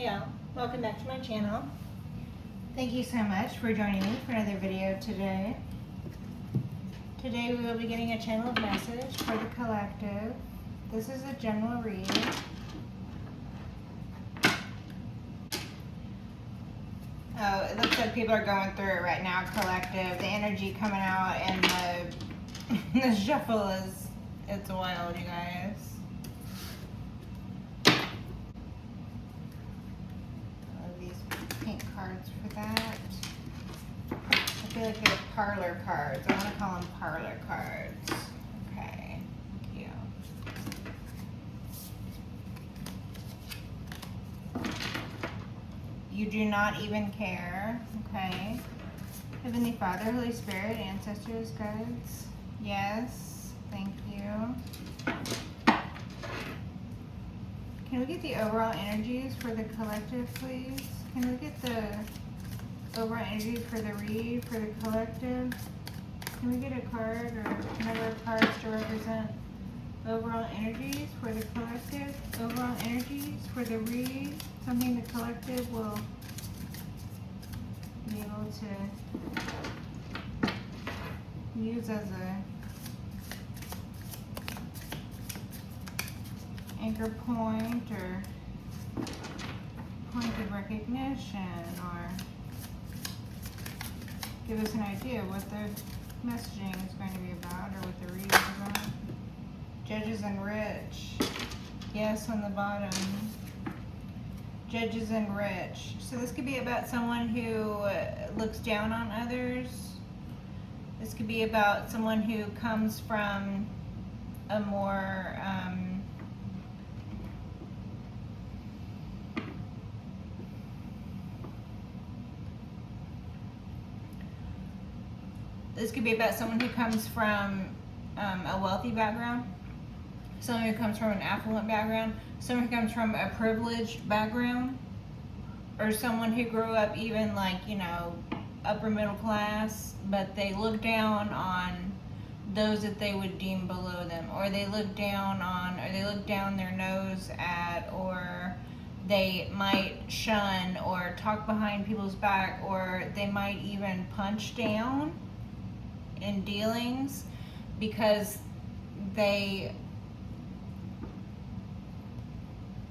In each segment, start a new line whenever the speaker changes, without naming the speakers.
Hey y'all, welcome back to my channel. Thank you so much for joining me for another video today. Today we will be getting a channel message for the collective. This is a general read. Oh, it looks like people are going through it right now, collective. The energy coming out and the shuffle it's wild, you guys. Pink cards for that. I feel like they're parlor cards. I want to call them parlor cards. Okay, thank you. You do not even care. Okay. Heavenly Father, Holy Spirit, ancestors, guides. Yes, thank you. Can we get the overall energies for the collective, please? Can we get the overall energies for the read, for the collective? Can we get a card or a number of cards to represent overall energies for the collective? Overall energies for the read, something the collective will be able to use as a anchor point or point of recognition, or give us an idea what the messaging is going to be about or what the reading is about. Judges and rich. Yes, on the bottom. Judges and rich. So this could be about someone who looks down on others. This could be about someone who comes from a more this could be about someone who comes from a wealthy background, someone who comes from an affluent background, someone who comes from a privileged background, or someone who grew up even like, you know, upper middle class, but they look down on those that they would deem below them, or they look down on, or they look down their nose at, or they might shun or talk behind people's back, or they might even punch down in dealings because they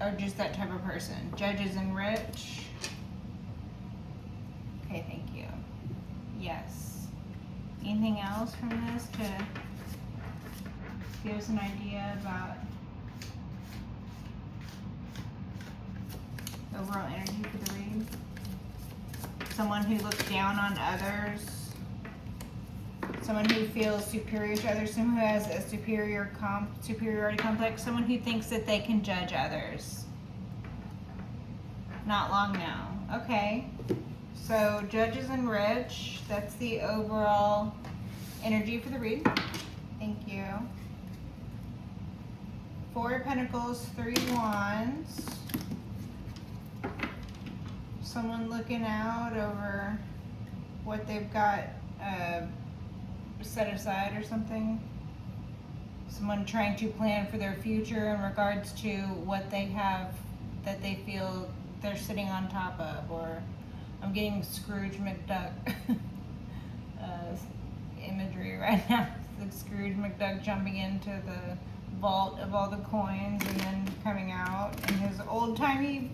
are just that type of person. Judges and rich. Okay, thank you. Yes. Anything else from this to give us an idea about overall energy for the read? Someone who looks down on others. Someone who feels superior to others, someone who has a superiority complex, someone who thinks that they can judge others. Not long now. Okay. So judges and rich, that's the overall energy for the read. Thank you. Four of Pentacles, 3 Wands. Someone looking out over what they've got set aside or something. Someone trying to plan for their future in regards to what they have that they feel they're sitting on top of. Or I'm getting Scrooge McDuck imagery right now. It's Scrooge McDuck jumping into the vault of all the coins and then coming out in his old-timey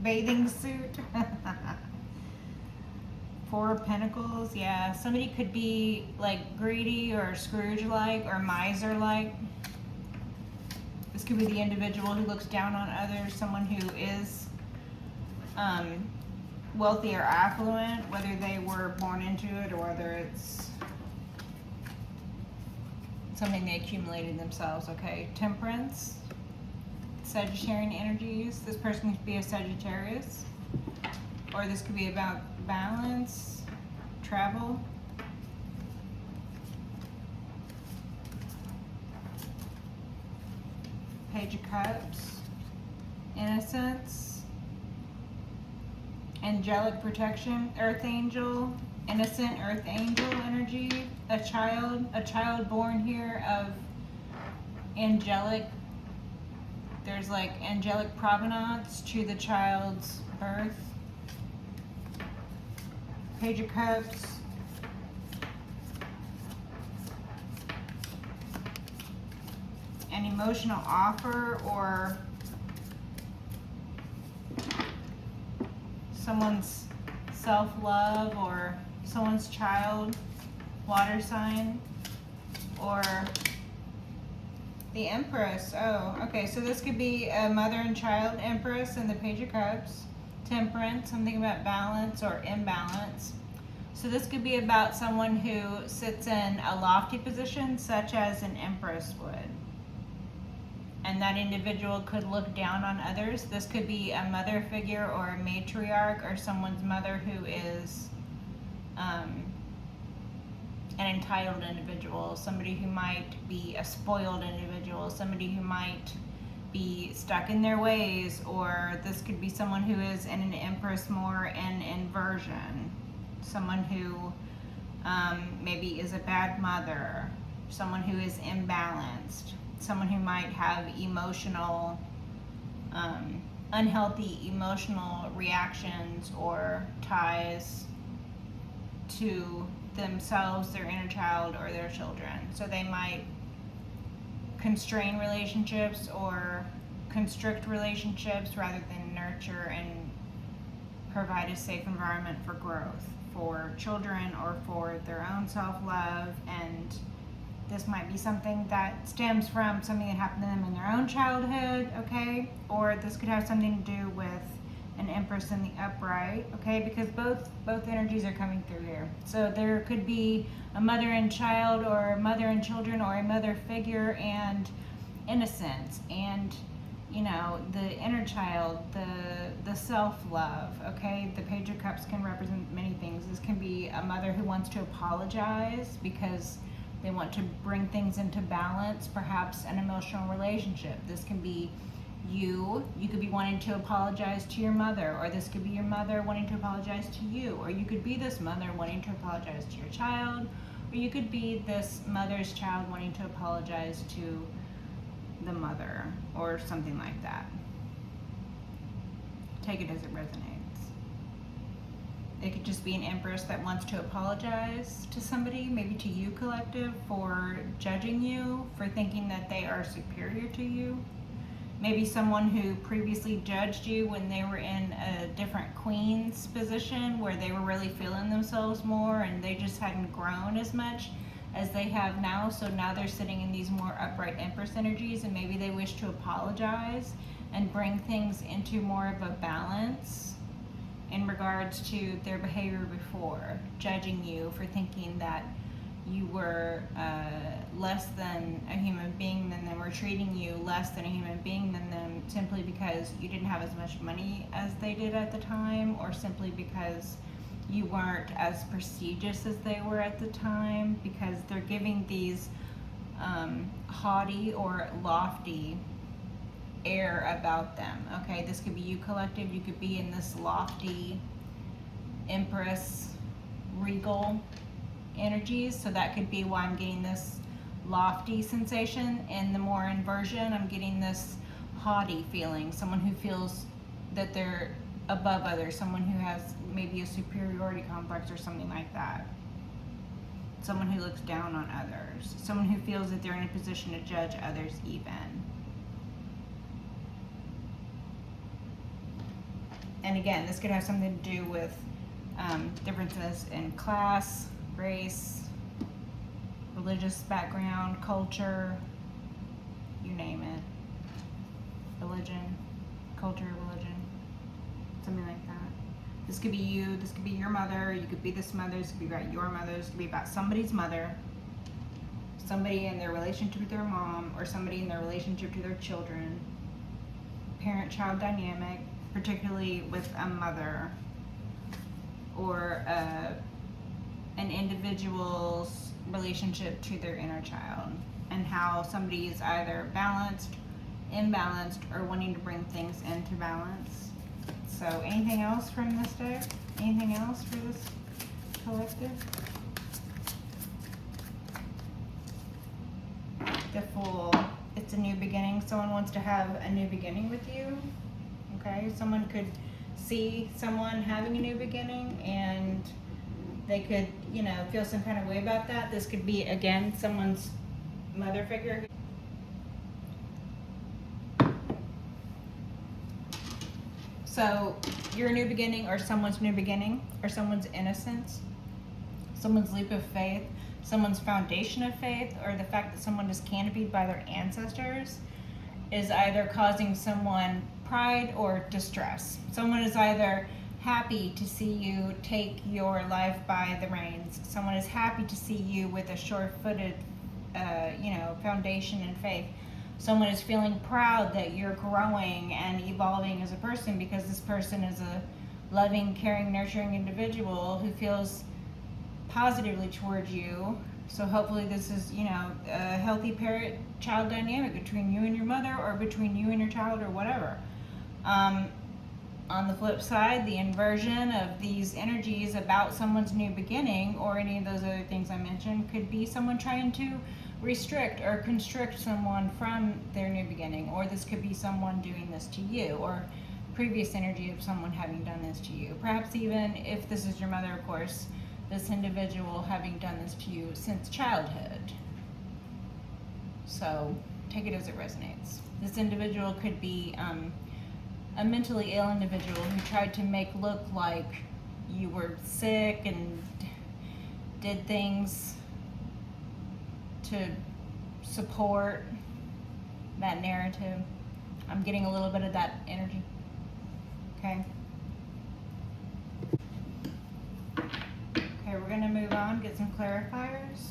bathing suit. Four of Pentacles, yeah. Somebody could be like greedy or Scrooge-like or miser-like. This could be the individual who looks down on others, someone who is wealthy or affluent, whether they were born into it or whether it's something they accumulated themselves, okay? Temperance, Sagittarian energies. This person could be a Sagittarius, or this could be about balance, travel. Page of Cups, innocence, angelic protection, earth angel, innocent earth angel energy, a child born here of angelic There's like angelic provenance to the child's birth. Page of Cups. An emotional offer or someone's self-love or someone's child, water sign, or the Empress. Oh, okay, so this could be a mother and child Empress in the Page of Cups. Temperance, something about balance or imbalance. So this could be about someone who sits in a lofty position, such as an Empress would. And that individual could look down on others. This could be a mother figure or a matriarch or someone's mother who is an entitled individual, somebody who might be a spoiled individual, somebody who might be stuck in their ways, or this could be someone who is in an Empress more in inversion, someone who maybe is a bad mother, someone who is imbalanced, someone who might have emotional, unhealthy emotional reactions or ties to themselves, their inner child, or their children. So they might constrain relationships or constrict relationships rather than nurture and provide a safe environment for growth for children or for their own self-love. And this might be something that stems from something that happened to them in their own childhood, okay? Or this could have something to do with an Empress in the upright, okay? Because both energies are coming through here. So there could be a mother and child, or a mother and children, or a mother figure and innocence, and you know, the inner child, the self-love, okay? The Page of Cups can represent many things. This can be a mother who wants to apologize because they want to bring things into balance, perhaps an emotional relationship. This can be you could be wanting to apologize to your mother, or this could be your mother wanting to apologize to you, or you could be this mother wanting to apologize to your child, or you could be this mother's child wanting to apologize to the mother, or something like that. Take it as it resonates. It could just be an Empress that wants to apologize to somebody, maybe to you, collective, for judging you, for thinking that they are superior to you. Maybe someone who previously judged you when they were in a different queen's position, where they were really feeling themselves more and they just hadn't grown as much as they have now. So now they're sitting in these more upright Empress energies, and maybe they wish to apologize and bring things into more of a balance in regards to their behavior before, judging you for thinking that you were less than a human being than them, or treating you less than a human being than them, simply because you didn't have as much money as they did at the time, or simply because you weren't as prestigious as they were at the time, because they're giving these haughty or lofty air about them, okay? This could be you, collective. You could be in this lofty Empress regal energies, so that could be why I'm getting this lofty sensation. In the more inversion, I'm getting this haughty feeling, someone who feels that they're above others, someone who has maybe a superiority complex or something like that, someone who looks down on others, someone who feels that they're in a position to judge others even. And again, this could have something to do with differences in class, race, religious background, culture, you name it. Religion, culture, religion, something like that. This could be you, this could be your mother, you could be this mother, this could be about your mother, this could be about somebody's mother, somebody in their relationship with their mom, or somebody in their relationship to their children. Parent-child dynamic, particularly with a mother, or an individual's relationship to their inner child, and how somebody is either balanced, imbalanced, or wanting to bring things into balance. So anything else from this deck? Anything else for this collective? The Fool. It's a new beginning. beginning. Someone wants to have a new beginning with you. Okay, someone could see someone having a new beginning and they could, you know, feel some kind of way about that. This could be, again, someone's mother figure. So your new beginning, or someone's new beginning, or someone's innocence, someone's leap of faith, someone's foundation of faith, or the fact that someone is canopied by their ancestors is either causing someone pride or distress. Someone is either happy to see you take your life by the reins. Someone is happy to see you with a sure-footed, foundation and faith. Someone is feeling proud that you're growing and evolving as a person, because this person is a loving, caring, nurturing individual who feels positively towards you. So hopefully this is, a healthy parent-child dynamic between you and your mother, or between you and your child, or whatever. On the flip side, the inversion of these energies about someone's new beginning, or any of those other things I mentioned, could be someone trying to restrict or constrict someone from their new beginning, or this could be someone doing this to you, or previous energy of someone having done this to you. Perhaps even if this is your mother, of course, this individual having done this to you since childhood. So take it as it resonates. This individual could be a mentally ill individual who tried to make look like you were sick and did things to support that narrative. I'm getting a little bit of that energy. Okay. Okay, we're gonna move on, get some clarifiers.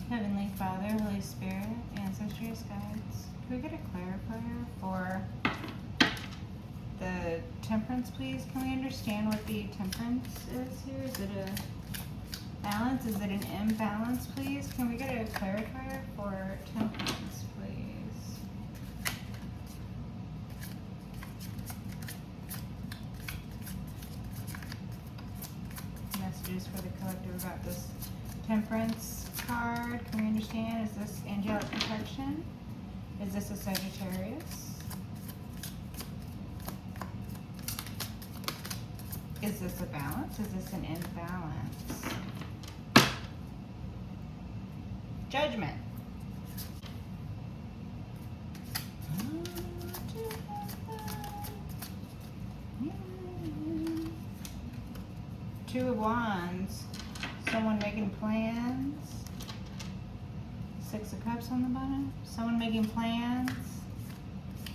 Heavenly Father, Holy Spirit, ancestors, guides, can we get a clarifier for the temperance, please? Can we understand what the temperance is here? Is it a balance? Is it an imbalance, please? Can we get a clarifier for temperance, please? Messages for the collective about this temperance card. Can we understand? Is this angelic protection? Is this a Sagittarius? Is this a balance? Is this an imbalance? Judgment. Two of Wands. Someone making plans. Six of Cups on the bottom. Someone making plans.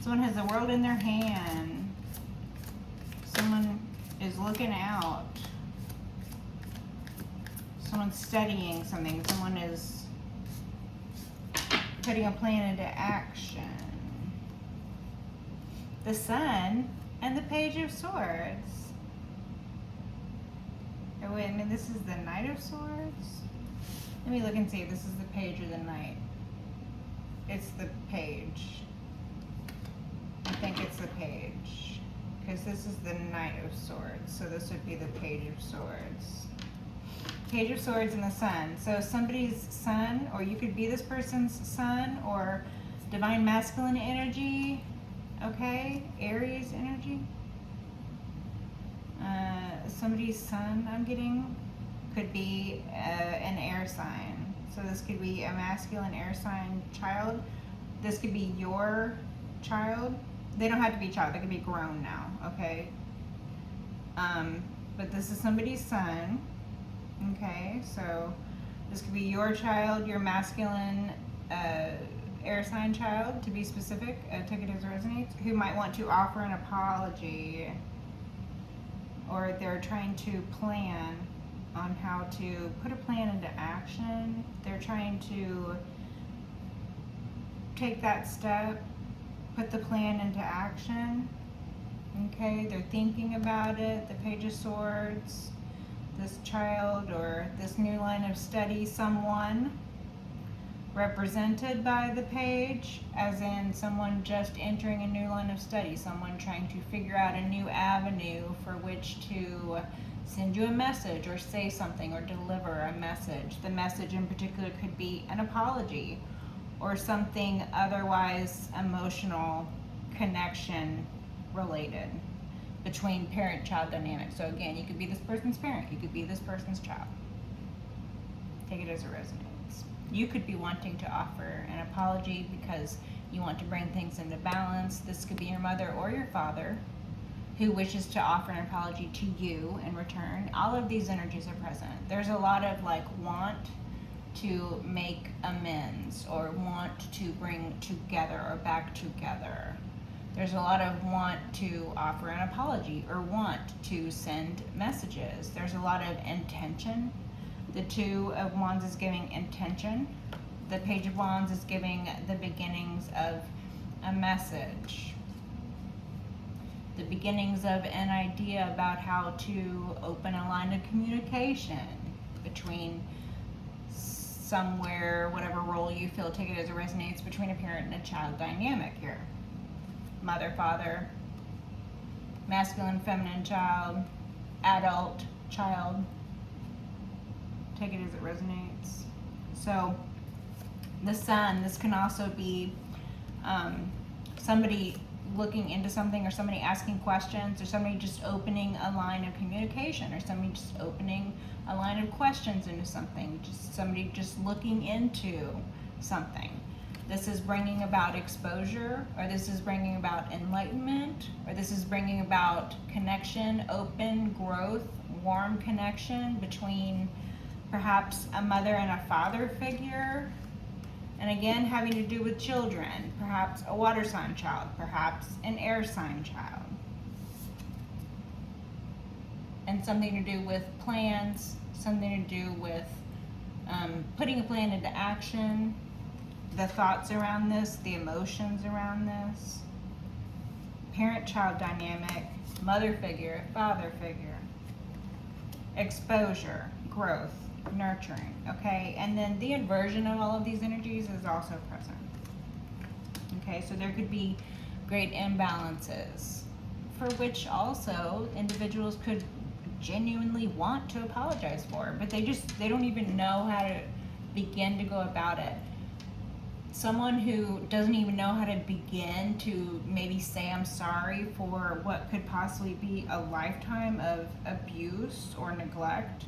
Someone has the world in their hand. Someone is looking out. Someone's studying something. Someone is putting a plan into action. The Sun and the Page of Swords. Oh wait, this is the Knight of Swords? Let me look and see if this is the Page or the Knight. It's the Page. I think it's the Page. Because this is the Knight of Swords, so this would be the Page of Swords. Page of Swords and the Sun. So somebody's sun, or you could be this person's sun, or divine masculine energy, okay? Aries energy. Somebody's sun, I'm getting, could be an air sign. So this could be a masculine air sign child. This could be your child. They don't have to be child, they could be grown now, okay? But this is somebody's son, okay? So this could be your child, your masculine air sign child, to be specific, take it as it resonates, who might want to offer an apology, or they're trying to plan on how to put a plan into action. They're trying to take that step, put the plan into action. Okay, they're thinking about it. The Page of Swords, this child or this new line of study, someone represented by the page, as in someone just entering a new line of study, someone trying to figure out a new avenue for which to send you a message or say something or deliver a message. The message in particular could be an apology or something otherwise emotional connection related between parent-child dynamics. So again, you could be this person's parent, you could be this person's child. Take it as it resonates. You could be wanting to offer an apology because you want to bring things into balance. This could be your mother or your father who wishes to offer an apology to you in return. All of these energies are present. There's a lot of like want to make amends or want to bring together or back together. There's a lot of want to offer an apology or want to send messages. There's a lot of intention. The Two of Wands is giving intention. The Page of Wands is giving the beginnings of a message. The beginnings of an idea about how to open a line of communication between somewhere, whatever role you feel, take it as it resonates, between a parent and a child dynamic here. Mother, father, masculine, feminine child, adult, child. Take it as it resonates. So the Sun, this can also be somebody looking into something, or somebody asking questions, or somebody just opening a line of communication, or somebody just opening a line of questions into something, just somebody just looking into something. This is bringing about exposure, or this is bringing about enlightenment, or this is bringing about connection, open, growth, warm connection between perhaps a mother and a father figure. And again, having to do with children, perhaps a water sign child, perhaps an air sign child. And something to do with plans, something to do with putting a plan into action, the thoughts around this, the emotions around this. Parent-child dynamic, mother figure, father figure, exposure, growth, nurturing, okay? And then the inversion of all of these energies is also present. Okay, so there could be great imbalances for which also individuals could genuinely want to apologize for, but they don't even know how to begin to go about it. Someone who doesn't even know how to begin to maybe say I'm sorry for what could possibly be a lifetime of abuse or neglect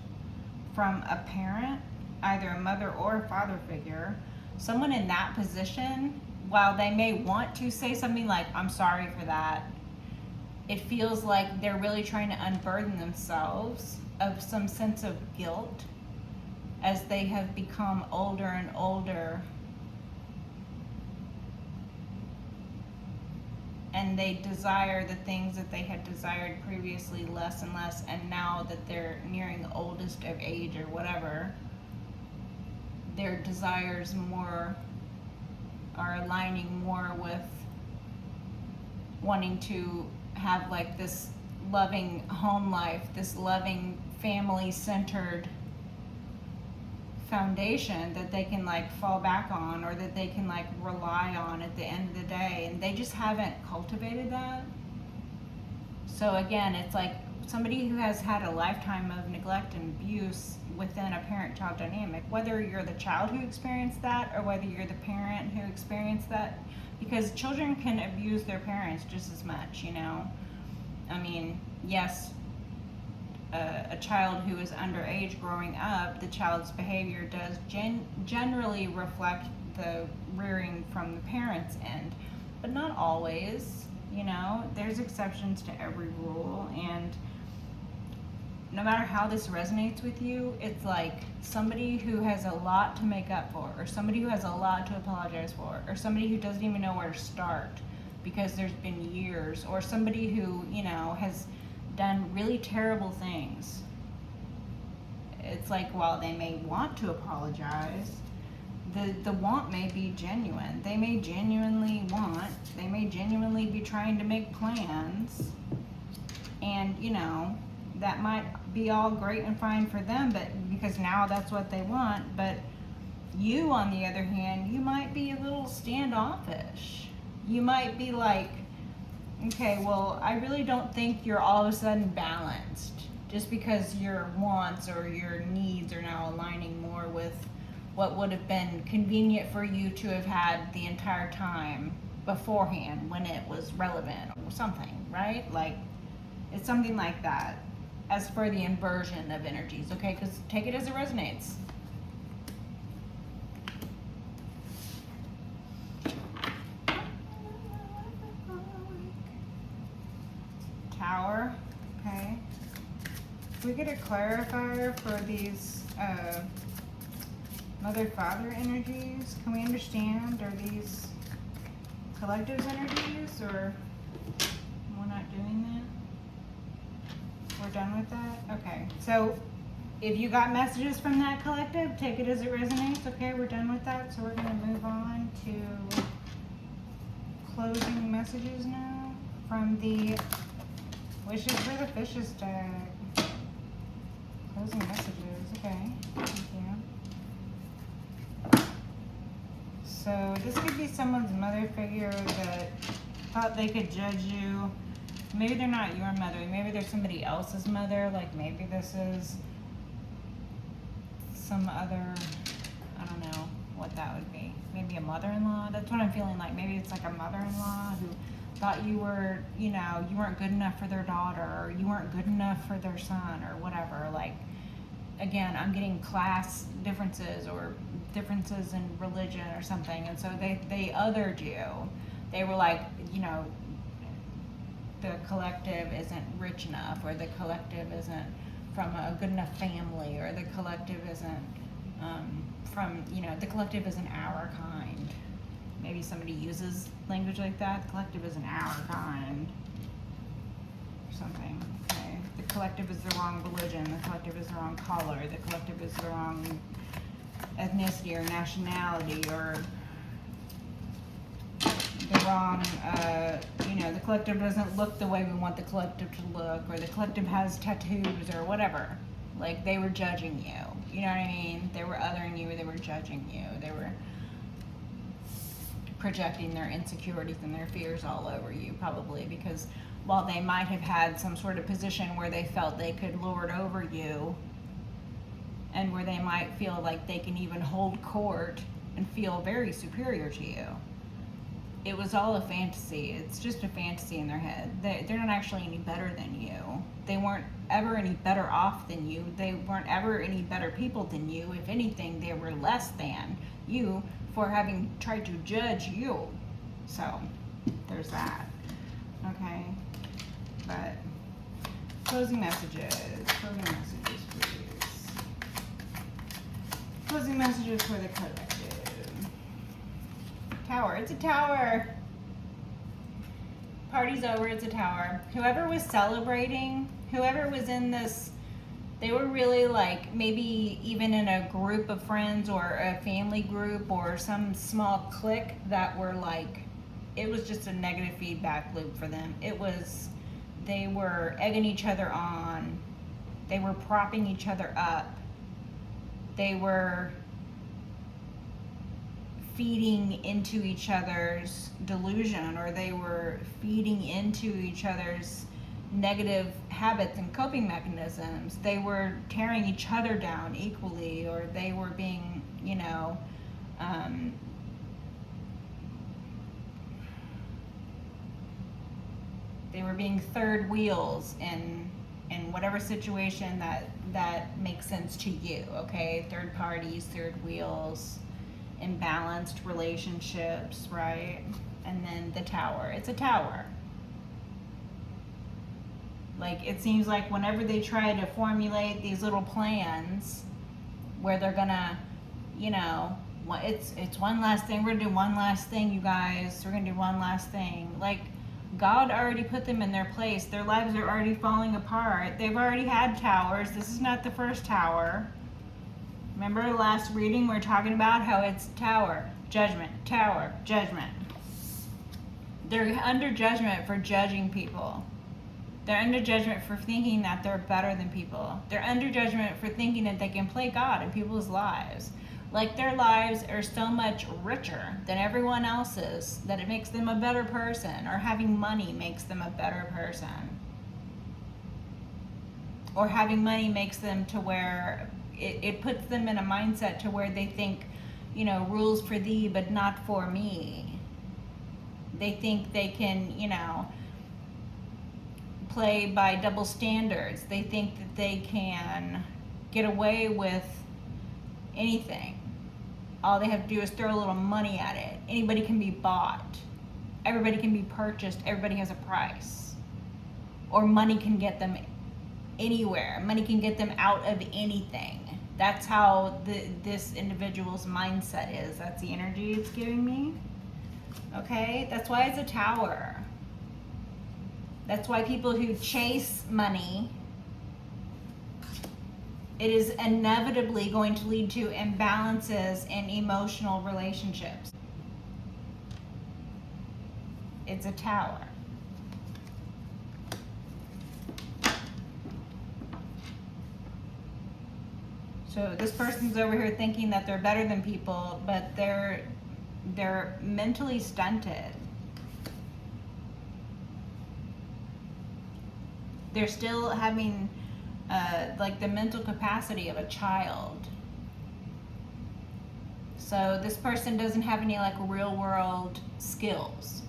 from a parent, either a mother or a father figure. Someone in that position, while they may want to say something like, I'm sorry for that, it feels like they're really trying to unburden themselves of some sense of guilt as they have become older and older, and they desire the things that they had desired previously less and less, and now that they're nearing the oldest of age or whatever, their desires more are aligning more with wanting to have like this loving home life, this loving family-centered foundation that they can like fall back on, or that they can like rely on at the end of the day, and they just haven't cultivated that. So again, it's like somebody who has had a lifetime of neglect and abuse within a parent-child dynamic, whether you're the child who experienced that or whether you're the parent who experienced that, because children can abuse their parents just as much, you know. I mean, yes, a child who is underage growing up, the child's behavior does generally reflect the rearing from the parents' end, but not always, you know. There's exceptions to every rule, and no matter how this resonates with you, it's like somebody who has a lot to make up for, or somebody who has a lot to apologize for, or somebody who doesn't even know where to start because there's been years, or somebody who, you know, has done really terrible things. It's like, while they may want to apologize, the want may be genuine. They may genuinely want, they may genuinely be trying to make plans, and, you know, that might be all great and fine for them, but because now that's what they want, but You, on the other hand, you might be a little standoffish. You might be like, okay, well, I really don't think you're all of a sudden balanced just because your wants or your needs are now aligning more with what would have been convenient for you to have had the entire time beforehand when it was relevant or something, right? Like, it's something like that as for the inversion of energies, okay? Because take it as it resonates. Tower, okay. If we get a clarifier for these mother-father energies, can we understand, are these collectives energies, or we're not doing that? We're done with that? Okay, so if you got messages from that collective, take it as it resonates, okay? We're done with that, so we're gonna move on to closing messages now from the Wishes for the Fishes deck. Closing messages, okay, thank you. So this could be someone's mother figure that thought they could judge you. Maybe they're not your mother, maybe they're somebody else's mother, like maybe this is some other, I don't know what that would be. Maybe a mother-in-law, that's what I'm feeling like. Maybe it's like a mother-in-law who thought you were, you know, you weren't good enough for their daughter, or you weren't good enough for their son, or whatever. Like, again, I'm getting class differences or differences in religion or something, and so they othered you. They were like, you know, the collective isn't rich enough, or the collective isn't from a good enough family, or the collective isn't from, you know, the collective isn't our kind. Maybe somebody uses language like that. The collective isn't our kind. Or something. Okay. The collective is the wrong religion. The collective is the wrong color. The collective is the wrong ethnicity or nationality, or the wrong, you know, the collective doesn't look the way we want the collective to look, or the collective has tattoos or whatever. Like, they were judging you. You know what I mean? They were othering you, they were judging you. They were projecting their insecurities and their fears all over you, probably, because while they might have had some sort of position where they felt they could lord over you, and where they might feel like they can even hold court and feel very superior to you, it was all a fantasy. It's just a fantasy in their head. They're not actually any better than you. They weren't ever any better off than you. They weren't ever any better people than you. If anything, they were less than you for having tried to judge you. So there's that. Okay, but closing messages, please. Closing messages for the collective. Tower, it's a tower. Party's over, it's a tower. Whoever was celebrating, whoever was in this, they were really like, maybe even in a group of friends or a family group or some small clique that were like, it was just a negative feedback loop for them. It was, they were egging each other on. They were propping each other up. They were feeding into each other's delusion, or they were feeding into each other's negative habits and coping mechanisms. They were tearing each other down equally, or they were being, you know, they were being third wheels in whatever situation that makes sense to you, okay? Third parties, third wheels, imbalanced relationships, right? And then the tower. It's a tower. Like, it seems like whenever they try to formulate these little plans where they're gonna, you know, it's one last thing, we're gonna do one last thing, you guys, we're gonna do one last thing. Like, God already put them in their place. Their lives are already falling apart. They've already had towers. This is not the first tower. Remember last reading we were talking about how it's tower, judgment, tower, judgment. They're under judgment for judging people. They're under judgment for thinking that they're better than people. They're under judgment for thinking that they can play God in people's lives. like their lives are so much richer than everyone else's that it makes them a better person, or having money makes them a better person, or having money makes them to where it puts them in a mindset to where they think, you know, rules for thee but not for me. They think they can, you know, play by double standards. They think that they can get away with anything. All they have to do is throw a little money at it. Anybody can be bought. Everybody can be purchased. Everybody has a price. Or money can get them anywhere. Money can get them out of anything. That's how this individual's mindset is. That's the energy it's giving me. Okay? That's why it's a Tower. That's why people who chase money, it is inevitably going to lead to imbalances in emotional relationships. It's a Tower. So this person's over here thinking that they're better than people, but they're mentally stunted. They're still having like the mental capacity of a child. So this person doesn't have any like real world skills.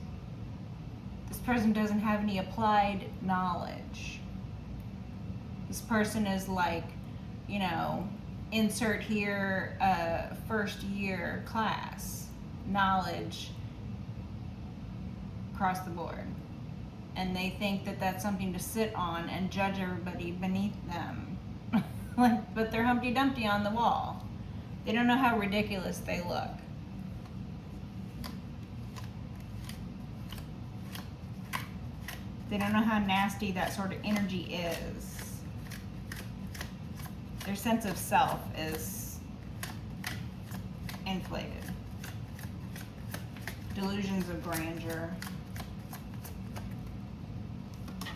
This person doesn't have any applied knowledge. This person is like, you know, insert here first year class knowledge across the board. And they think that that's something to sit on and judge everybody beneath them. Like, but they're Humpty Dumpty on the wall. They don't know how ridiculous they look. They don't know how nasty that sort of energy is. Their sense of self is inflated. Delusions of grandeur.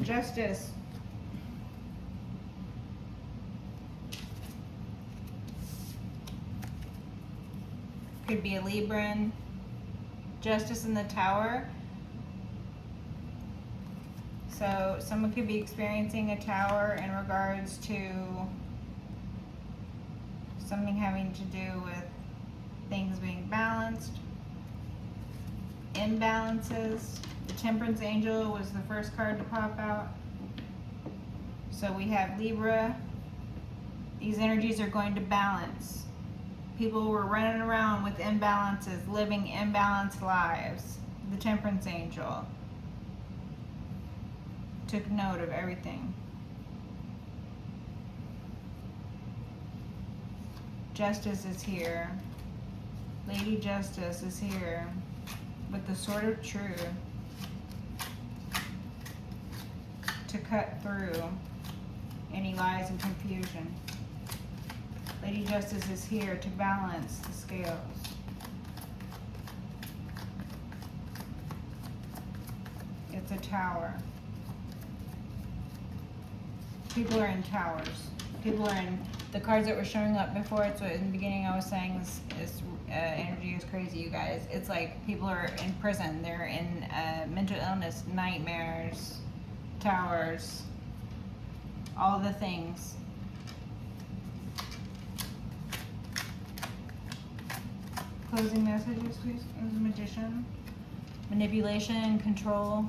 Justice. Could be a Libran. Justice in the Tower. So someone could be experiencing a Tower in regards to something having to do with things being balanced, imbalances. The Temperance Angel was the first card to pop out. So we have Libra. These energies are going to balance. People were running around with imbalances, living imbalanced lives. The Temperance Angel took note of everything. Justice is here. Lady Justice is here with the Sword of Truth to cut through any lies and confusion. Lady Justice is here to balance the scales. It's a Tower. People are in towers. People are in the cards that were showing up before. It's what in the beginning I was saying this energy is crazy, you guys. It's like people are in prison. They're in mental illness, nightmares, towers, all the things. Closing messages, please. As a Magician. Manipulation, control.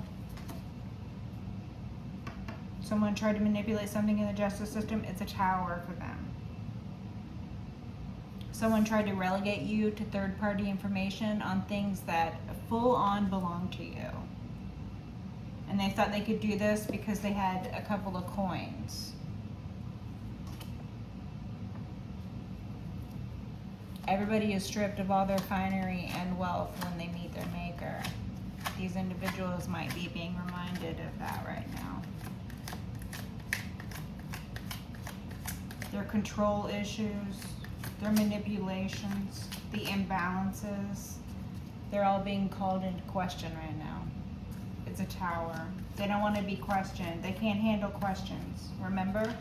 Someone tried to manipulate something in the justice system. It's a Tower for them. Someone tried to relegate you to third-party information on things that full-on belong to you. And they thought they could do this because they had a couple of coins. Everybody is stripped of all their finery and wealth when they meet their maker. These individuals might be being reminded of that right now. Their control issues, their manipulations, the imbalances, they're all being called into question right now. It's a Tower. They don't want to be questioned. They can't handle questions. Remember?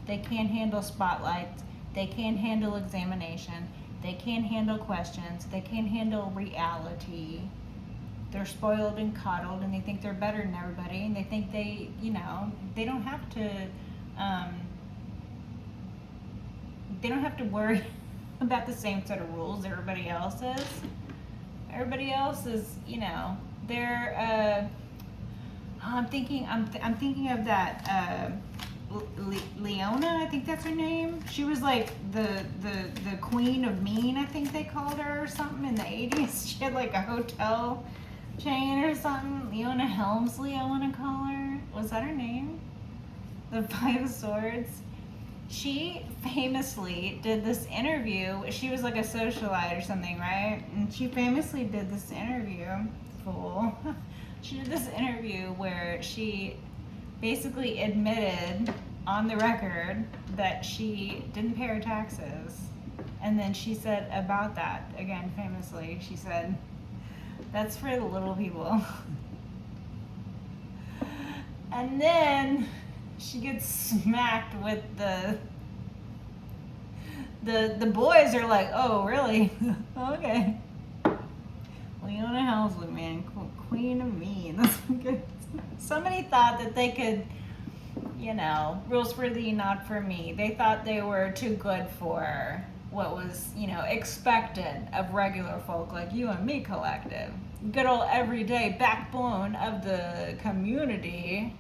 They can't handle spotlights. They can't handle examination. They can't handle questions. They can't handle reality. They're spoiled and coddled, and they think they're better than everybody, and they think they don't have to, they don't have to worry about the same set of rules everybody else is. Everybody else is, they're, I'm thinking of that, Leona, I think that's her name. She was like the queen of mean, I think they called her, or something in the 80s. She had like a hotel chain or something. Leona Helmsley, I want to call her. Was that her name? The Five of Swords. She famously did this interview. She was like a socialite or something, right? And she famously did this interview. Fool. She did this interview where she basically admitted on the record that she didn't pay her taxes. And then she said about that, again, famously, she said, "That's for the little people." And then she gets smacked with the boys are like, "Oh, really? Okay." Leona Helmsley, man, queen of mean. That's good. Somebody thought that they could, rules for thee, not for me. They thought they were too good for what was, expected of regular folk like you and me collective. Good old everyday backbone of the community.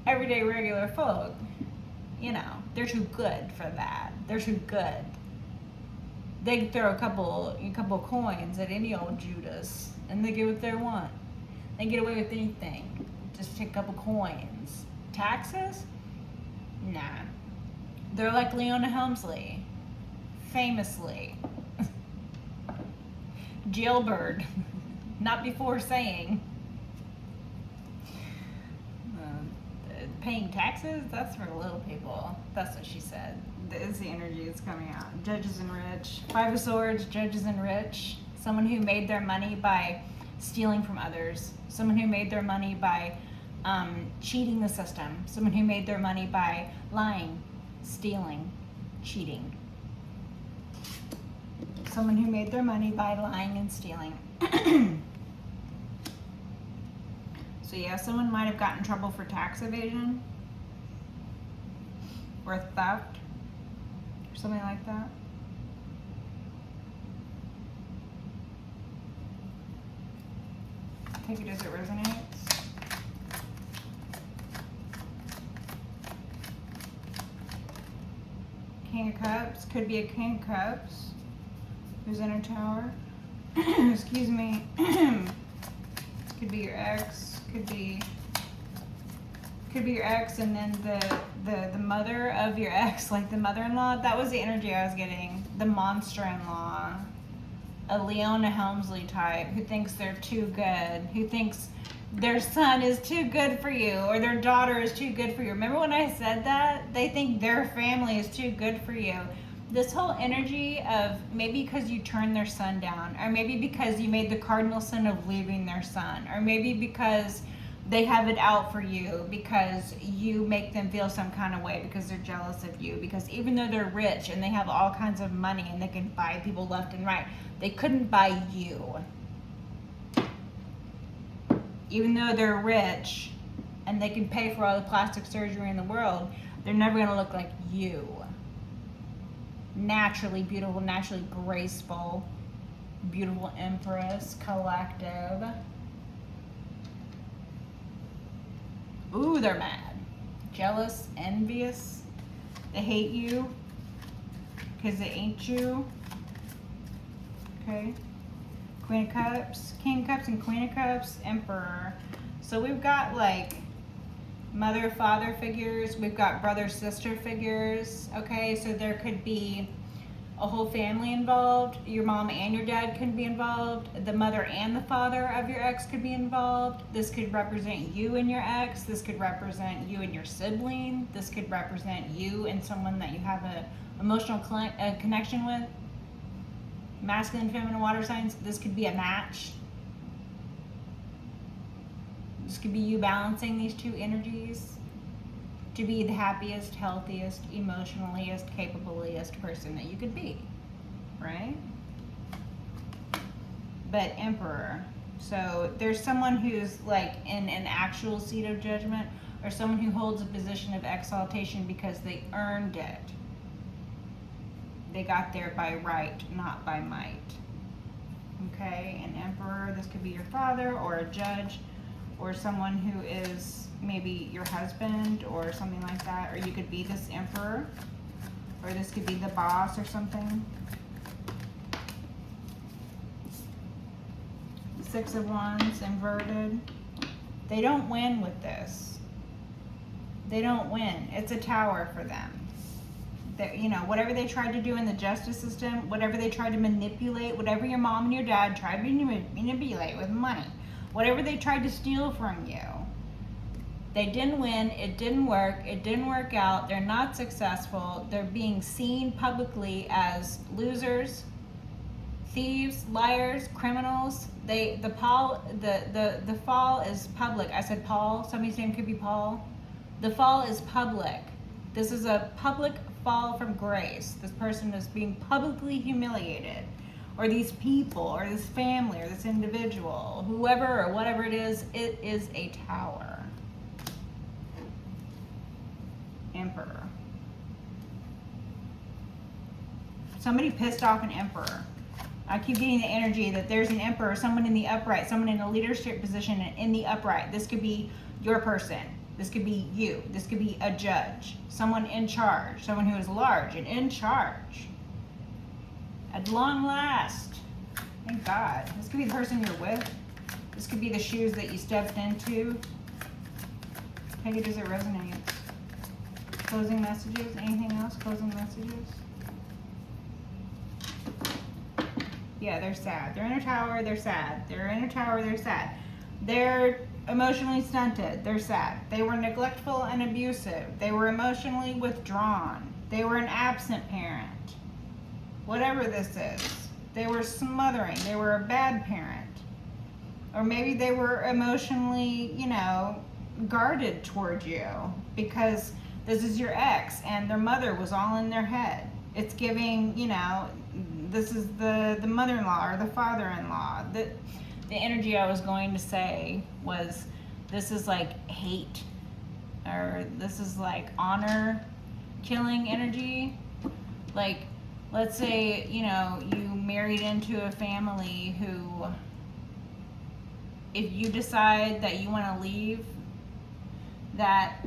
Everyday regular folk. They're too good for that. They're too good. They can throw a couple coins at any old Judas and they get what they want. They get away with anything. Just take a couple coins. Taxes? Nah. They're like Leona Helmsley. Famously. Jailbird. Not before saying. Paying taxes? That's for the little people. That's what she said. It's the energy that's coming out. Judges and rich. Five of Swords, judges and rich. Someone who made their money by stealing from others. Someone who made their money by cheating the system. Someone who made their money by lying, stealing, cheating. Someone who made their money by lying and stealing. So yeah, someone might have gotten in trouble for tax evasion or theft or something like that. Take it as it resonates. King of Cups, could be a King of Cups who's in a tower. Excuse me. Could be your ex, could be your ex, and then the mother of your ex, like the mother-in-law. That was the energy I was getting. The monster-in-law, a Leona Helmsley type who thinks they're too good, who thinks their son is too good for you or their daughter is too good for you. Remember when I said that? They think their family is too good for you. This whole energy of maybe because you turned their son down, or maybe because you made the cardinal sin of leaving their son, or maybe because they have it out for you because you make them feel some kind of way because they're jealous of you, because even though they're rich and they have all kinds of money and they can buy people left and right, they couldn't buy you. Even though they're rich and they can pay for all the plastic surgery in the world, they're never going to look like you. Naturally beautiful, naturally graceful, beautiful empress, collective. Ooh, they're mad. Jealous, envious. They hate you because they ain't you. Okay. Queen of Cups, King of Cups, and Queen of Cups, Emperor. So we've got like mother, father figures. We've got brother, sister figures. Okay, so there could be a whole family involved. Your mom and your dad could be involved. The mother and the father of your ex could be involved. This could represent you and your ex. This could represent you and your sibling. This could represent you and someone that you have a emotional connection with. Masculine, feminine, water signs. This could be a match. This could be you balancing these two energies to be the happiest, healthiest, emotionallyest, capablest person that you could be, right? But Emperor. So there's someone who's like in an actual seat of judgment, or someone who holds a position of exaltation because they earned it. They got there by right, not by might. Okay, an emperor, this could be your father or a judge or someone who is maybe your husband or something like that. Or you could be this emperor, or this could be the boss or something. Six of Wands inverted. They don't win with this. They don't win. It's a tower for them. You know, whatever they tried to do in the justice system, whatever they tried to manipulate, whatever your mom and your dad tried to manipulate with money, whatever they tried to steal from you, they didn't win. It didn't work. It didn't work out. They're not successful. They're being seen publicly as losers, thieves, liars, criminals. The fall is public. I said Paul. Somebody's name could be Paul. The fall is public. This is a public fall from grace. This person is being publicly humiliated, or these people, or this family, or this individual, whoever or whatever it is a tower. Emperor. Somebody pissed off an emperor. I keep getting the energy that there's an emperor, someone in the upright, someone in a leadership position in the upright. This could be your person. This could be you. This could be a judge, someone in charge, someone who is large and in charge. At long last, thank God. This could be the person you're with. This could be the shoes that you stepped into. Take it as it resonates. Closing messages. Anything else? Closing messages. Yeah, they're sad. They're in a tower. They're sad. They're in a tower. They're sad. They're emotionally stunted. They're sad. They were neglectful and abusive. They were emotionally withdrawn. They were an absent parent. Whatever this is. They were smothering. They were a bad parent. Or maybe they were emotionally, you know, guarded toward you because this is your ex and their mother was all in their head. It's giving, you know, this is the mother-in-law or the father-in-law. The energy I was going to say was, this is like hate, or this is like honor killing energy. Like, let's say, you know, you married into a family who, if you decide that you want to leave that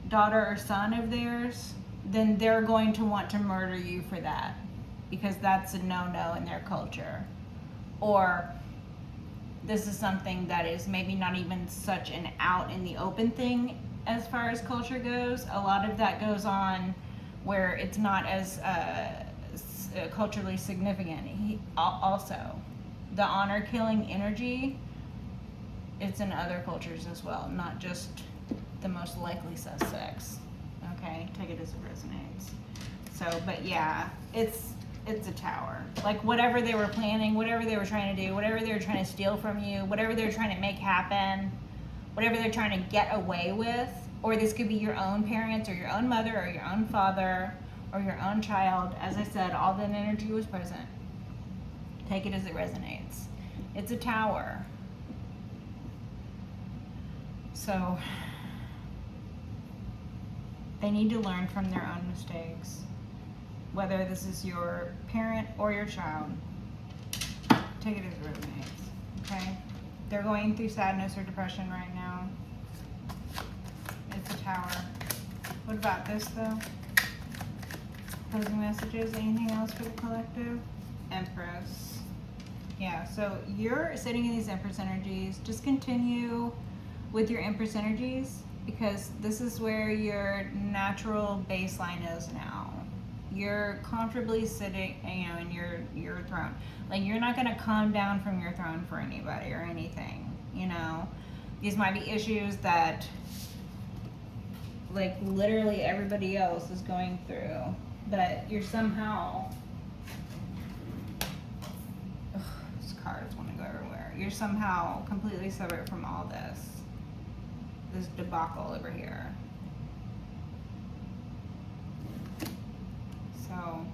daughter or son of theirs, then they're going to want to murder you for that, because that's a no-no in their culture. Or this is something that is maybe not even such an out in the open thing as far as culture goes. A lot of that goes on where it's not as culturally significant. Also, the honor killing energy, it's in other cultures as well, not just the most likely suspects. Okay, take it as it resonates. So, but yeah, it's a tower. Like, whatever they were planning, whatever they were trying to do, whatever they were trying to steal from you, whatever they're trying to make happen, whatever they're trying to get away with, or this could be your own parents or your own mother or your own father or your own child. As I said, all that energy was present. Take it as it resonates. It's a tower. So they need to learn from their own mistakes, whether this is your parent or your child. Take it as it resonates, okay? They're going through sadness or depression right now. It's a tower. What about this, though? Closing messages. Anything else for the collective? Empress. Yeah, so you're sitting in these Empress energies. Just continue with your Empress energies, because this is where your natural baseline is now. You're comfortably sitting, you know, in your throne. Like, you're not going to come down from your throne for anybody or anything, you know. These might be issues that, like, literally everybody else is going through, but you're somehow, these cards want to go everywhere. You're somehow completely separate from all this debacle over here. So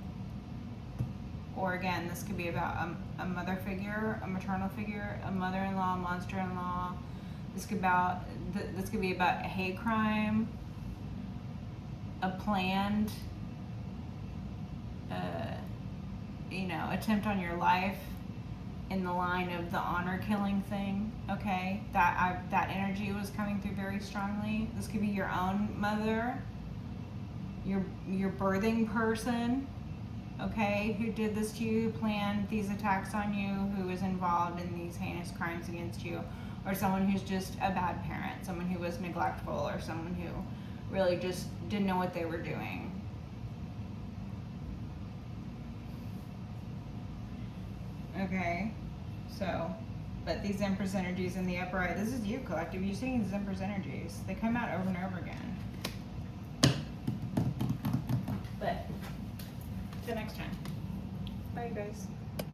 this could be about a mother figure, a maternal figure, a mother-in-law, monster-in-law. This could be about a hate crime, a planned, attempt on your life in the line of the honor killing thing. Okay, that energy was coming through very strongly. This could be your own mother, your birthing person. Okay, who did this to you, who planned these attacks on you, who was involved in these heinous crimes against you, or someone who's just a bad parent, someone who was neglectful, or someone who really just didn't know what they were doing. Okay, so, but these Empress energies in the upper right, this is you, collective. You're seeing these Empress energies. They come out over and over again. But, till next time. Bye, you guys.